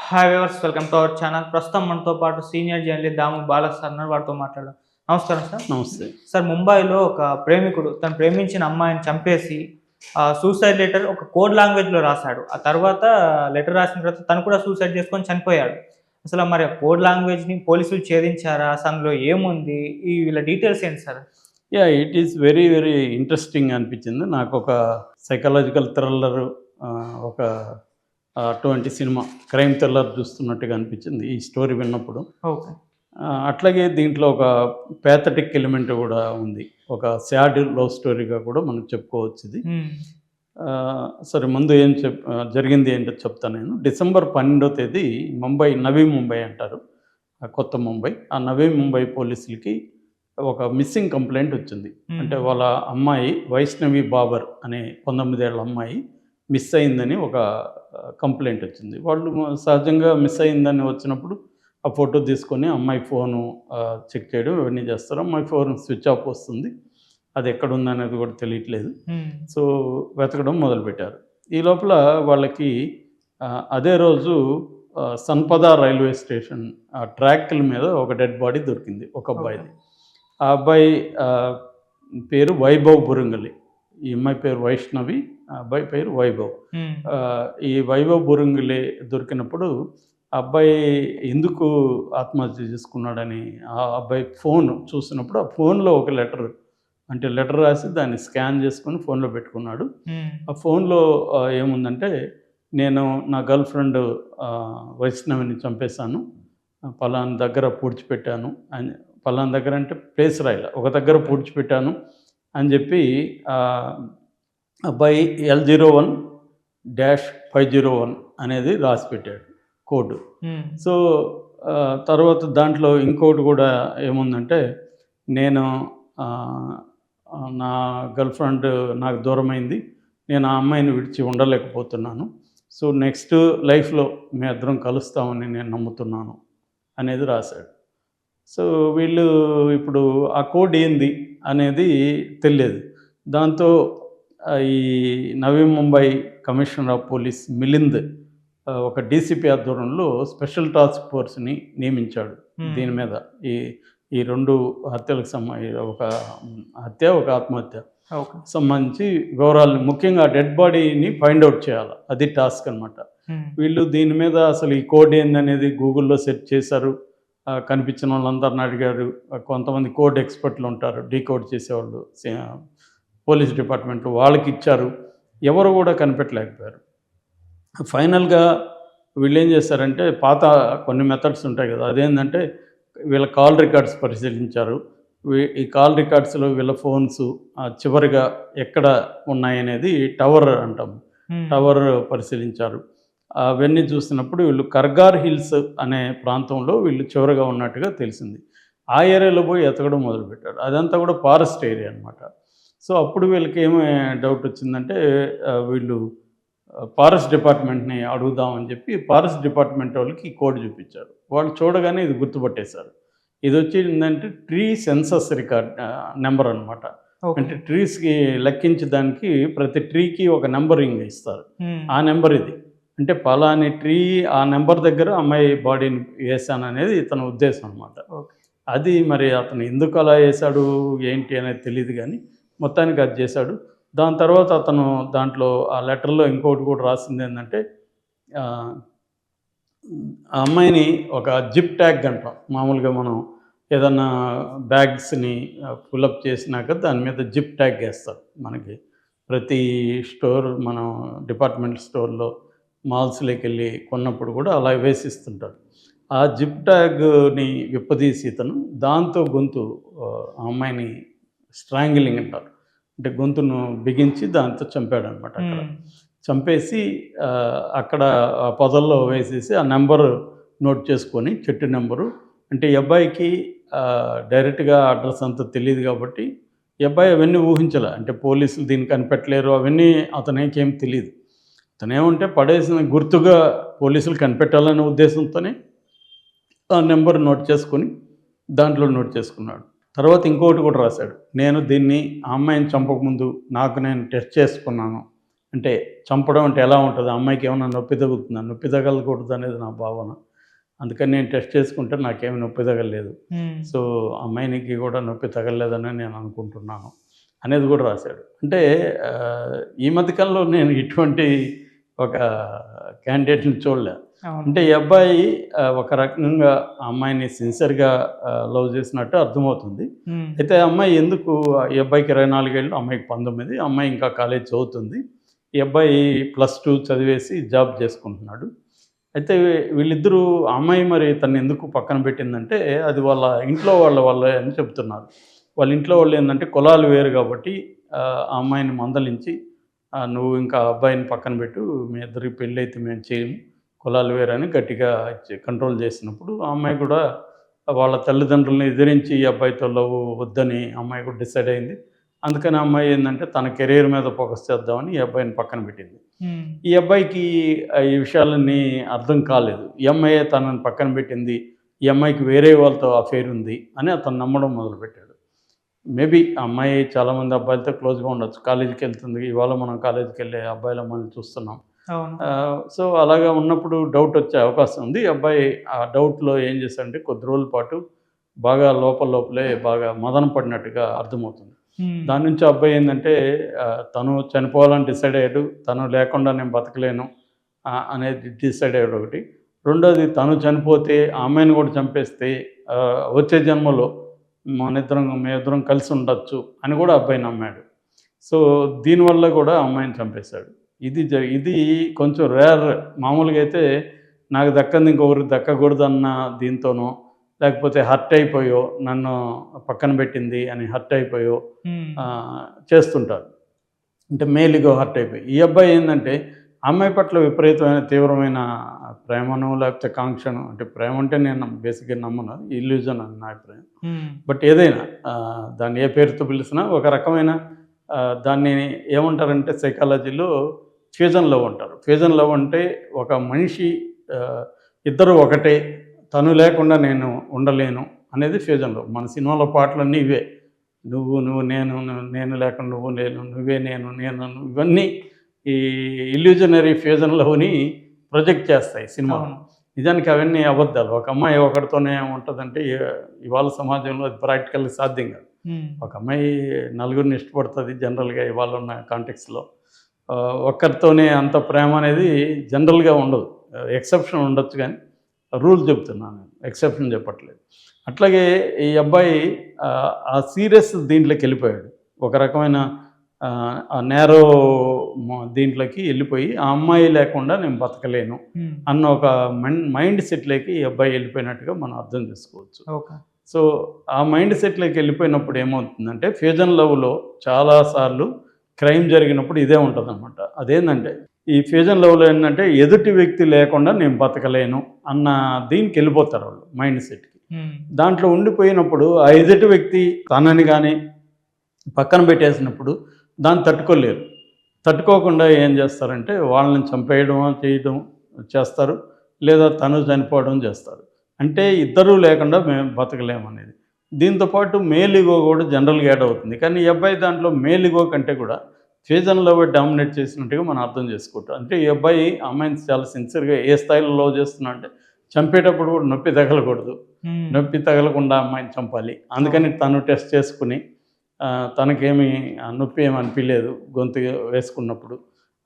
Hi viewers, welcome to our channel. ప్రస్తుతం మనతో పాటు సీనియర్ జర్నలిస్ట్ దాము బాలా సార్ ఉన్నారు. వారితో మాట్లాడదాం. నమస్కారం సార్. నమస్తే. సార్, ముంబైలో ఒక ప్రేమికుడు తను ప్రేమించిన అమ్మాయిని చంపేసి సూసైడ్ లెటర్ ఒక కోడ్ లాంగ్వేజ్‌లో రాసాడు. ఆ తర్వాత లెటర్ రాసిన తర్వాత తను కూడా సూసైడ్ చేసుకొని చనిపోయాడు. అసలు మరి ఆ కోడ్ లాంగ్వేజ్‌ని పోలీసులు ఛేదించారా? అసలు అందులో ఏముంది? వీళ్ళ డీటెయిల్స్ ఏంటి sir? It is very very interesting అనిపించింది. నాకొక సైకలాజికల్ థ్రిల్లర్ ఒక అటువంటి సినిమా క్రైమ్ థ్రిల్లర్ చూస్తున్నట్టుగా అనిపించింది ఈ స్టోరీ విన్నప్పుడు. ఓకే. అట్లాగే దీంట్లో ఒక ప్యాథటిక్ ఎలిమెంట్ కూడా ఉంది. ఒక సాడ్ లవ్ స్టోరీగా కూడా మనం చెప్పుకోవచ్చు ఇది. సరే, ముందు జరిగింది ఏంటో చెప్తాను నేను. డిసెంబర్ 12వ తేదీ నవీ ముంబై అంటారు, కొత్త ముంబై. ఆ నవీ ముంబై పోలీసులకి ఒక మిస్సింగ్ కంప్లైంట్ వచ్చింది. అంటే వాళ్ళ అమ్మాయి వైష్ణవి బాబర్ అనే 19 ఏళ్ల అమ్మాయి మిస్ అయిందని ఒక కంప్లైంట్ వచ్చింది. వాళ్ళు సహజంగా మిస్ అయిందని వచ్చినప్పుడు ఆ ఫోటో తీసుకొని అమ్మాయి ఫోను చెక్ చేయడం ఇవన్నీ చేస్తారు. అమ్మాయి ఫోన్ స్విచ్ ఆఫ్ వస్తుంది. అది ఎక్కడుంది అనేది కూడా తెలియట్లేదు. సో వెతకడం మొదలుపెట్టారు. ఈ లోపల వాళ్ళకి అదే రోజు సన్పద రైల్వే స్టేషన్ ట్రాక్ల మీద ఒక డెడ్ బాడీ దొరికింది, ఒక అబ్బాయిది. ఆ అబ్బాయి పేరు వైభవ్ బురంగలి. ఈ అమ్మాయి పేరు వైష్ణవి, ఆ అబ్బాయి పేరు వైభవ్. ఈ వైభవ్ బురంగలి దొరికినప్పుడు అబ్బాయి ఎందుకు ఆత్మహత్య చేసుకున్నాడని ఆ అబ్బాయి ఫోన్ చూసినప్పుడు ఆ ఫోన్లో ఒక లెటర్ రాసి దాన్ని స్కాన్ చేసుకొని ఫోన్లో పెట్టుకున్నాడు. ఆ ఫోన్లో ఏముందంటే, నేను నా గర్ల్ ఫ్రెండ్ వైష్ణవిని చంపేశాను, పలానా దగ్గర పూడ్చిపెట్టాను అని. పలానా దగ్గర అంటే ప్లేస్ రాయాల, ఒక దగ్గర పూడ్చిపెట్టాను అని చెప్పి అబ్బాయి L01-501 అనేది రాసి పెట్టాడు కోడ్. సో తర్వాత దాంట్లో ఇంకోటి కూడా ఏముందంటే, నేను నా గర్ల్ ఫ్రెండ్ నాకు దూరమైంది, నేను ఆ అమ్మాయిని విడిచి ఉండలేకపోతున్నాను, సో నెక్స్ట్ లైఫ్లో మీ ఇద్దరం కలుస్తామని నేను నమ్ముతున్నాను అనేది రాశాడు. సో వీళ్ళు ఇప్పుడు ఆ కోడ్ ఏంది అనేది తెలియదు. దాంతో ఈ Navi Mumbai commissioner of police Milind ఒక డీసీపీ ఆధ్వర్యంలో స్పెషల్ టాస్క్ ఫోర్స్ని నియమించాడు దీని మీద. ఈ రెండు హత్యలకు ఒక హత్య, ఒక ఆత్మహత్య సంబంధించి వివరాలను, ముఖ్యంగా డెడ్ బాడీని ఫైండ్ అవుట్ చేయాలి, అది టాస్క్ అనమాట. వీళ్ళు దీని మీద అసలు ఈ కోడ్ ఏందనేది గూగుల్లో సెర్చ్ చేశారు. కనిపించిన వాళ్ళందరిని అడిగారు. కొంతమంది కోడ్ ఎక్స్పర్ట్లు ఉంటారు, డీకోడ్ చేసేవాళ్ళు పోలీస్ డిపార్ట్మెంట్లో, వాళ్ళకి ఇచ్చారు. ఎవరు కూడా కనిపెట్టలేకపోయారు. ఫైనల్గా వీళ్ళు ఏం చేశారంటే, పాత కొన్ని మెథడ్స్ ఉంటాయి కదా, అదేంటంటే వీళ్ళ కాల్ రికార్డ్స్ పరిశీలించారు. ఈ కాల్ రికార్డ్స్లో వీళ్ళ ఫోన్స్ చివరిగా ఎక్కడ ఉన్నాయనేది టవర్ అంటాం, టవర్ పరిశీలించారు. అవన్నీ చూసినప్పుడు వీళ్ళు కర్గార్ హిల్స్ అనే ప్రాంతంలో వీళ్ళు చివరిగా ఉన్నట్టుగా తెలిసింది. ఆ ఏరియాలో పోయి ఎతకడం మొదలుపెట్టాడు. అదంతా కూడా ఫారెస్ట్ ఏరియా అనమాట. సో అప్పుడు వీళ్ళకి ఏమి డౌట్ వచ్చిందంటే, వీళ్ళు ఫారెస్ట్ డిపార్ట్మెంట్ని అడుగుదామని చెప్పి ఫారెస్ట్ డిపార్ట్మెంట్ వాళ్ళకి ఈ కోడ్ చూపించారు. వాళ్ళు చూడగానే ఇది గుర్తుపట్టేశారు. ఇది వచ్చిందంటే ట్రీ సెన్సస్ రికార్డ్ నెంబర్ అనమాట. అంటే ట్రీస్కి లెక్కించడానికి ప్రతి ట్రీకి ఒక నెంబరింగ్ ఇస్తారు. ఆ నెంబర్ ఇది. అంటే పలాని ట్రీ ఆ నెంబర్ దగ్గర అమ్మాయి బాడీని వేసాననేది ఇతని ఉద్దేశం అనమాట. అది మరి అతను ఎందుకు అలా వేశాడు ఏంటి అనేది తెలియదు, కానీ మొత్తానికి అది చేశాడు. దాని తర్వాత అతను దాంట్లో ఆ లెటర్లో ఇంకోటి కూడా రాసింది ఏంటంటే, ఆ అమ్మాయిని ఒక జిప్ ట్యాగ్ అంటాం. మామూలుగా మనం ఏదన్నా బ్యాగ్స్ని ఫుల్అప్ చేసినాక దాని మీద జిప్ ట్యాగ్ వేస్తారు. మనకి ప్రతి స్టోర్, మనం డిపార్ట్మెంట్ స్టోర్లో మాల్స్లోకి వెళ్ళి కొన్నప్పుడు కూడా అలా వేసిస్తుంటారు. ఆ జిప్ ట్యాగ్ని విప్పదీసి ఇతను దాంతో గొంతు అమ్మాయిని స్ట్రాంగిలింగ్ అంటారు, అంటే గొంతును బిగించి దాంతో చంపాడు అనమాట. అక్కడ చంపేసి అక్కడ ఆ పొదల్లో వేసేసి ఆ నెంబరు నోట్ చేసుకొని, చెట్టు నెంబరు. అంటే ఈ అబ్బాయికి డైరెక్ట్గా అడ్రస్ అంతా తెలియదు కాబట్టి ఈ అబ్బాయి అవన్నీ ఊహించలే. అంటే పోలీసులు దీన్ని కనిపెట్టలేరు అవన్నీ అతనేకేం తెలియదు. అతనేమంటే పడేసిన గుర్తుగా పోలీసులు కనిపెట్టాలనే ఉద్దేశంతోనే ఆ నెంబర్ నోట్ చేసుకొని దాంట్లో నోట్ చేసుకున్నాడు. తర్వాత ఇంకోటి కూడా రాశాడు, నేను దీన్ని ఆ అమ్మాయిని చంపకముందు నాకు నేను టెస్ట్ చేసుకున్నాను. అంటే చంపడం అంటే ఎలా ఉంటుంది, అమ్మాయికి ఏమైనా నొప్పి తగులుతుందా, నొప్పి తగలకూడదు అనేది నా భావన. అందుకని నేను టెస్ట్ చేసుకుంటే నాకేమి నొప్పి తగలలేదు. సో అమ్మాయినికి కూడా నొప్పి తగలలేదని నేను అనుకుంటున్నాను అనేది కూడా రాశాడు. అంటే ఈ మధ్యకాలంలో నేను ఇటువంటి ఒక క్యాండిడేట్ని చూడలే. అంటే ఈ అబ్బాయి ఒక రకంగా ఆ అమ్మాయిని సిన్సియర్గా లవ్ చేసినట్టు అర్థమవుతుంది. అయితే అమ్మాయి ఎందుకు, ఈ అబ్బాయికి 24 ఏళ్ళు, అమ్మాయికి 19, అమ్మాయి ఇంకా కాలేజ్ చదువుతుంది. ఈ అబ్బాయి +2 చదివేసి జాబ్ చేసుకుంటున్నాడు. అయితే వీళ్ళిద్దరూ, అమ్మాయి మరి తను ఎందుకు పక్కన పెట్టిందంటే అది వాళ్ళ ఇంట్లో వాళ్ళే అని చెప్తున్నారు. వాళ్ళ ఇంట్లో వాళ్ళు ఏంటంటే కులాలు వేరు కాబట్టి ఆ అమ్మాయిని మందలించి నువ్వు ఇంకా అబ్బాయిని పక్కన పెట్టు, మీ ఇద్దరికి పెళ్ళి అయితే మేము చేయము, కులాలు వేరని గట్టిగా కంట్రోల్ చేసినప్పుడు ఆ అమ్మాయి కూడా వాళ్ళ తల్లిదండ్రులను ఎదిరించి ఈ అబ్బాయితో లవ్ వద్దని అమ్మాయి కూడా డిసైడ్ అయింది. అందుకని అమ్మాయి ఏంటంటే తన కెరీర్ మీద ఫోకస్ చేద్దామని ఈ అబ్బాయిని పక్కన పెట్టింది. ఈ అబ్బాయికి ఈ విషయాలన్నీ అర్థం కాలేదు. ఈ అమ్మాయి తనని పక్కన పెట్టింది, ఈ అమ్మాయికి వేరే వాళ్ళతో అఫేర్ ఉంది అని అతను నమ్మడం మొదలుపెట్టాడు. మేబీ ఆ అమ్మాయి చాలామంది అబ్బాయిలతో క్లోజ్గా ఉండొచ్చు, కాలేజీకి వెళ్తుంది, ఇవాళ మనం కాలేజీకి వెళ్ళే అబ్బాయిల అమ్మాయిని చూస్తున్నాం. సో అలాగా ఉన్నప్పుడు డౌట్ వచ్చే అవకాశం ఉంది. ఈ అబ్బాయి ఆ డౌట్లో ఏం చేశాడంటే కొద్ది రోజుల పాటు బాగా లోపలే బాగా మదన పడినట్టుగా అర్థమవుతుంది. దాని నుంచి అబ్బాయి ఏంటంటే తను చనిపోవాలని డిసైడ్ అయ్యాడు, తను లేకుండా నేను బతకలేను అనేది డిసైడ్ అయ్యాడు ఒకటి. రెండోది, తను చనిపోతే ఆ అమ్మాయిని కూడా చంపేస్తే వచ్చే జన్మలో మేమిద్దరం కలిసి ఉండొచ్చు అని కూడా అబ్బాయి నమ్మాడు. సో దీనివల్ల కూడా అమ్మాయిని చంపేశాడు. ఇది కొంచెం రేర్. మామూలుగా అయితే నాకు దక్కంది ఇంకొకరికి దక్కకూడదన్న దీంతోనో, లేకపోతే హర్ట్ అయిపోయో, నన్ను పక్కన పెట్టింది అని హర్ట్ అయిపోయో చేస్తుంటారు. అంటే మేలుగా హర్ట్ అయిపోయి. ఈ అబ్బాయి ఏంటంటే అమ్మాయి పట్ల విపరీతమైన తీవ్రమైన ప్రేమను లేకపోతే కాంక్షను, అంటే ప్రేమ అంటే నేను బేసిక్గా నమ్మను, ఇల్యూజన్ అని నా అభిప్రాయం. బట్ ఏదైనా దాన్ని ఏ పేరుతో పిలిచినా ఒక రకమైన దాన్ని ఏమంటారంటే సైకాలజీలో ఫ్యూజన్ లవ్ అంటారు. ఫ్యూజన్ లవ్ అంటే ఒక మనిషి ఇద్దరు ఒకటే, తను లేకుండా నేను ఉండలేను అనేది ఫ్యూజన్ లవ్. మన సినిమాలో పాటలన్నీ ఇవే, నువ్వు నేను లేకుండా నువ్వు లేను, నువ్వే నేను ఇవన్నీ ఈ ఇల్యూజనరీ ఫ్యూజన్ లవ్ని ప్రొజెక్ట్ చేస్తాయి సినిమా. నిజానికి అవన్నీ అబద్ధాలు. ఒక అమ్మాయి ఒకరితోనే ఉంటుందంటే ఇవాళ సమాజంలో అది ప్రాక్టికల్గా సాధ్యం కాదు. ఒక అమ్మాయి నలుగురిని ఇష్టపడుతుంది జనరల్గా ఇవాళ ఉన్న కాంటెక్స్లో. ఒక్కరితోనే అంత ప్రేమ అనేది జనరల్గా ఉండదు. ఎక్సెప్షన్ ఉండొచ్చు, కానీ రూల్ చెప్తున్నాను, ఎక్సెప్షన్ చెప్పట్లేదు. అట్లాగే ఈ అబ్బాయి ఆ సీరియస్ దీంట్లోకి వెళ్ళిపోయాడు. ఒక రకమైన నేరో దీంట్లోకి వెళ్ళిపోయి ఆ అమ్మాయి లేకుండా నేను బతకలేను అన్న ఒక మైండ్ సెట్లోకి ఈ అబ్బాయి వెళ్ళిపోయినట్టుగా మనం అర్థం చేసుకోవచ్చు. సో ఆ మైండ్ సెట్లోకి వెళ్ళిపోయినప్పుడు ఏమవుతుందంటే ఫ్యూజన్ లవ్లో చాలాసార్లు క్రైమ్ జరిగినప్పుడు ఇదే ఉంటుంది అనమాట. అదేంటంటే ఈ ఫ్యూజన్ లవ్లో ఏంటంటే ఎదుటి వ్యక్తి లేకుండా నేను బతకలేను అన్న దీనికి వెళ్ళిపోతారు వాళ్ళు మైండ్ సెట్కి. దాంట్లో ఉండిపోయినప్పుడు ఆ ఎదుటి వ్యక్తి తనని కానీ పక్కన పెట్టేసినప్పుడు దాన్ని తట్టుకోకుండా ఏం చేస్తారంటే వాళ్ళని చంపేయడం చేస్తారు, లేదా తను చనిపోవడం చేస్తారు. అంటే ఇద్దరూ లేకుండా మేము బతకలేమనేది. దీంతోపాటు మేలిగో కూడా జనరల్గా యాడ్ అవుతుంది. కానీ ఈ అబ్బాయి దాంట్లో మేలిగో కంటే కూడా ఫ్యూజన్ లవ్ డామినేట్ చేసినట్టుగా మనం అర్థం చేసుకుంటాం. అంటే ఈ అబ్బాయి అమ్మాయిని చాలా సిన్సియర్గా ఏ స్థాయిలో లవ్ చేస్తున్నా అంటే చంపేటప్పుడు కూడా నొప్పి తగలకూడదు, నొప్పి తగలకుండా అమ్మాయిని చంపాలి. అందుకని తను టెస్ట్ చేసుకుని తనకేమీ నొప్పి ఏమి అనిపించలేదు గొంతు వేసుకున్నప్పుడు,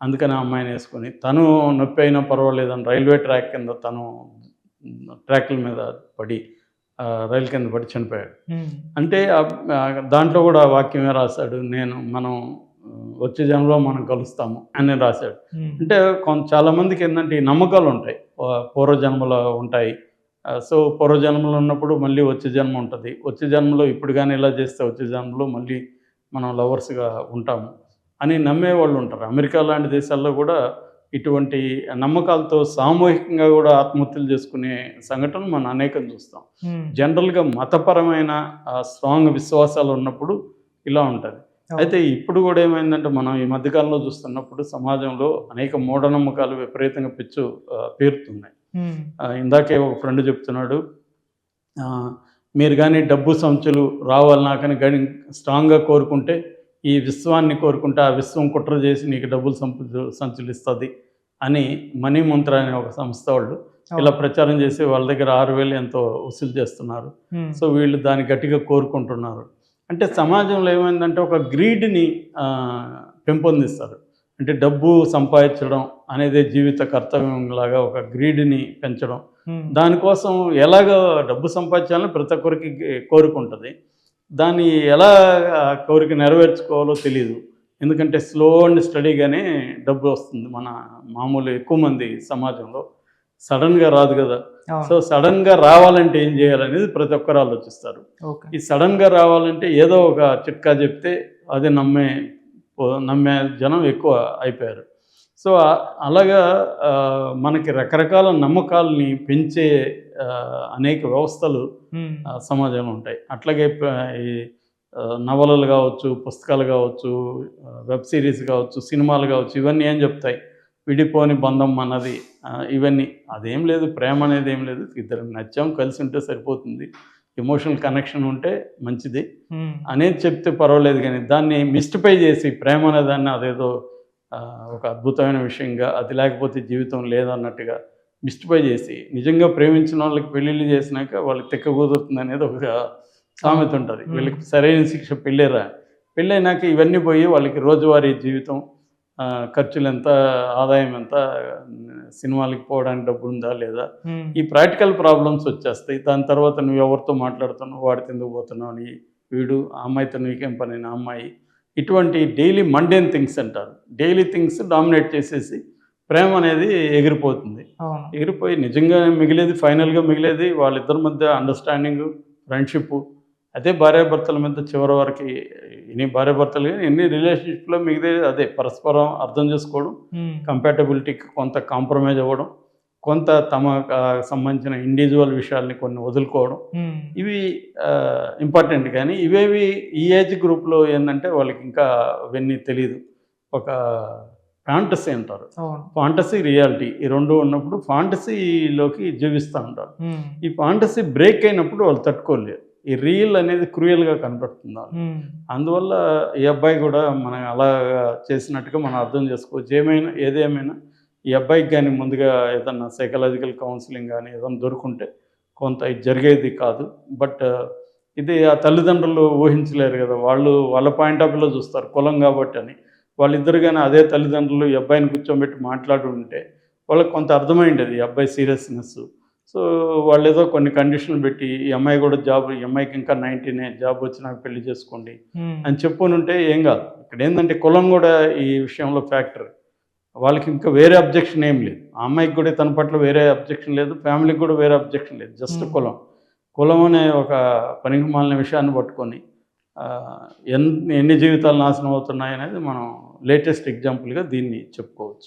అందుకని ఆ అమ్మాయిని వేసుకొని తను నొప్పి అయినా పర్వాలేదని రైల్వే ట్రాక్ కింద తను ట్రాక్ల మీద పడి రైలు కింద పడి చనిపోయాడు. అంటే దాంట్లో కూడా వాక్యమే రాశాడు, మనం వచ్చే జన్మలో మనం కలుస్తాము అని రాశాడు. అంటే చాలామందికి ఏంటంటే ఈ నమ్మకాలు ఉంటాయి, పూర్వజన్మలో ఉంటాయి. సో పూర్వజన్మలో ఉన్నప్పుడు మళ్ళీ వచ్చే జన్మ ఉంటుంది, వచ్చే జన్మలో ఇప్పుడు కానీ ఇలా చేస్తే వచ్చే జన్మలో మళ్ళీ మనం లవర్స్గా ఉంటాము అని నమ్మేవాళ్ళు ఉంటారు. అమెరికా లాంటి దేశాల్లో కూడా ఇటువంటి నమ్మకాలతో సామూహికంగా కూడా ఆత్మహత్యలు చేసుకునే సంఘటనలు మనం అనేకం చూస్తాం. జనరల్గా మతపరమైన స్ట్రాంగ్ విశ్వాసాలు ఉన్నప్పుడు ఇలా ఉంటుంది. అయితే ఇప్పుడు కూడా ఏమైందంటే మనం ఈ మధ్యకాలంలో చూస్తున్నప్పుడు సమాజంలో అనేక మూఢనమ్మకాలు విపరీతంగా పేరుతున్నాయి. ఇందాకే ఒక ఫ్రెండ్ చెప్తున్నాడు, మీరు కానీ డబ్బు సంచులు రావాలి నాకని కానీ స్ట్రాంగ్గా కోరుకుంటే ఈ విశ్వాన్ని కోరుకుంటే ఆ విశ్వం కుట్ర చేసి నీకు డబ్బులు సంచులిస్తుంది అని మనీ మంత్ర అనే ఒక సంస్థ వాళ్ళు ఇలా ప్రచారం చేసి వాళ్ళ దగ్గర 6,000 ఎంతో వసూలు చేస్తున్నారు. సో వీళ్ళు దాన్ని గట్టిగా కోరుకుంటున్నారు. అంటే సమాజంలో ఏమైందంటే ఒక గ్రీడ్ని పెంపొందిస్తారు. అంటే డబ్బు సంపాదించడం అనేది జీవిత కర్తవ్యంలాగా ఒక గ్రీడ్ని పెంచడం. దానికోసం ఎలాగ డబ్బు సంపాదించాలని ప్రతి ఒక్కరికి కోరుకుంటుంది. దాన్ని ఎలా కోరిక నెరవేర్చుకోవాలో తెలియదు. ఎందుకంటే స్లో అండ్ స్టడీగానే డబ్బు వస్తుంది మన మామూలు ఎక్కువ మంది సమాజంలో. సడన్గా రాదు కదా. సో సడన్గా రావాలంటే ఏం చేయాలనేది ప్రతి ఒక్కరు ఆలోచిస్తారు. ఈ సడన్గా రావాలంటే ఏదో ఒక చిట్కా చెప్తే అది నమ్మే జనం ఎక్కువ అయిపోయారు. సో అలాగా మనకి రకరకాల నమ్మకాలని పెంచే అనేక వ్యవస్థలు సమాజంలో ఉంటాయి. అట్లాగే ఈ నవలలు కావచ్చు, పుస్తకాలు కావచ్చు, వెబ్ సిరీస్ కావచ్చు, సినిమాలు కావచ్చు, ఇవన్నీ ఏం చెప్తాయి? విడిపోని బంధం అన్నది, ఇవన్నీ అదేం లేదు, ప్రేమ అనేది ఏం లేదు, ఇద్దరు నచ్చాం కలిసి ఉంటే సరిపోతుంది, ఎమోషనల్ కనెక్షన్ ఉంటే మంచిది అనేది చెప్తే పర్వాలేదు. కానీ దాన్ని మిస్టిఫై చేసి ప్రేమ అనే దాన్ని అదేదో ఒక అద్భుతమైన విషయంగా, అది లేకపోతే జీవితం లేదన్నట్టుగా మిస్టిఫై చేసి నిజంగా ప్రేమించిన వాళ్ళకి పెళ్ళిళ్ళు చేసినాక వాళ్ళకి తెక్క కుదురుతుంది అనేది ఒక సామెత ఉంటుంది. వీళ్ళకి సరైన శిక్ష పెళ్ళేరా, పెళ్ళైనాక ఇవన్నీ పోయి వాళ్ళకి రోజువారీ జీవితం, ఖర్చులు ఎంత, ఆదాయం ఎంత, సినిమాలకి పోవడానికి డబ్బు ఉందా లేదా, ఈ ప్రాక్టికల్ ప్రాబ్లమ్స్ వచ్చేస్తాయి. దాని తర్వాత నువ్వు ఎవరితో మాట్లాడుతున్నావు, వాడితో ఎందుకు పోతున్నావు అని వీడు, ఆ అమ్మాయితో నీకేం పని, ఆ అమ్మాయి, ఇటువంటి డైలీ మండేన్ థింగ్స్ అంటారు. డైలీ థింగ్స్ డామినేట్ చేసేసి ప్రేమ అనేది ఎగిరిపోతుంది. ఎగిరిపోయి నిజంగా మిగిలేది, ఫైనల్గా మిగిలేది వాళ్ళిద్దరి మధ్య అండర్స్టాండింగ్, ఫ్రెండ్షిప్. అదే భార్యాభర్తల మధ్య చివరి వరకు ఎన్ని భార్యాభర్తలు కానీ ఎన్ని రిలేషన్షిప్లో మిగితే అదే పరస్పరం అర్థం చేసుకోవడం, కంపాటబిలిటీకి కొంత కాంప్రమైజ్ అవ్వడం, కొంత తమ సంబంధించిన ఇండివిజువల్ విషయాల్ని కొన్ని వదులుకోవడం, ఇవి ఇంపార్టెంట్. కానీ ఇవేవి ఈ ఏజ్ గ్రూప్లో ఏంటంటే వాళ్ళకి ఇంకా అవన్నీ తెలియదు. ఒక ఫ్యాంటసీ అంటారు, ఫాంటసీ, రియాలిటీ, ఈ రెండు ఉన్నప్పుడు ఫాంటసీలోకి జీవిస్తూ ఉంటారు. ఈ ఫాంటసీ బ్రేక్ అయినప్పుడు వాళ్ళు తట్టుకోలేరు. ఈ రియల్ అనేది క్రూయల్గా కనపడుతుంది. అందువల్ల ఈ అబ్బాయి కూడా మనం అలా చేసినట్టుగా మనం అర్థం చేసుకోవచ్చు. ఏదేమైనా ఈ అబ్బాయికి కానీ ముందుగా ఏదన్నా సైకలాజికల్ కౌన్సిలింగ్ కానీ ఏదైనా దొరుకుంటే కొంత ఇది జరిగేది కాదు. బట్ ఇది ఆ తల్లిదండ్రులు ఊహించలేరు కదా. వాళ్ళ పాయింట్ ఆఫ్ వ్యూలో చూస్తారు కులం కాబట్టి అని. వాళ్ళిద్దరు కానీ అదే తల్లిదండ్రులు ఈ అబ్బాయిని కూర్చోబెట్టి మాట్లాడి ఉంటే వాళ్ళకి కొంత అర్థమైండేది ఈ అబ్బాయి సీరియస్నెస్. సో వాళ్ళు ఏదో కొన్ని కండిషన్లు పెట్టి ఈ అమ్మాయి కూడా జాబ్, ఈ అమ్మాయికి ఇంకా 19 జాబ్ వచ్చి నాకు పెళ్లి చేసుకోండి అని చెప్పునుంటే ఏం కాదు. ఇక్కడ ఏంటంటే కులం కూడా ఈ విషయంలో ఫ్యాక్టర్. వాళ్ళకి ఇంకా వేరే అబ్జెక్షన్ ఏం లేదు. ఆ అమ్మాయికి కూడా తన పట్ల వేరే అబ్జెక్షన్ లేదు, ఫ్యామిలీకి కూడా వేరే అబ్జెక్షన్ లేదు. జస్ట్ కులం అనే ఒక పనికిమాలిన విషయాన్ని పట్టుకొని ఎన్ని జీవితాలు నాశనం అవుతున్నాయి అనేది మనం లేటెస్ట్ ఎగ్జాంపుల్గా దీన్ని చెప్పుకోవచ్చు.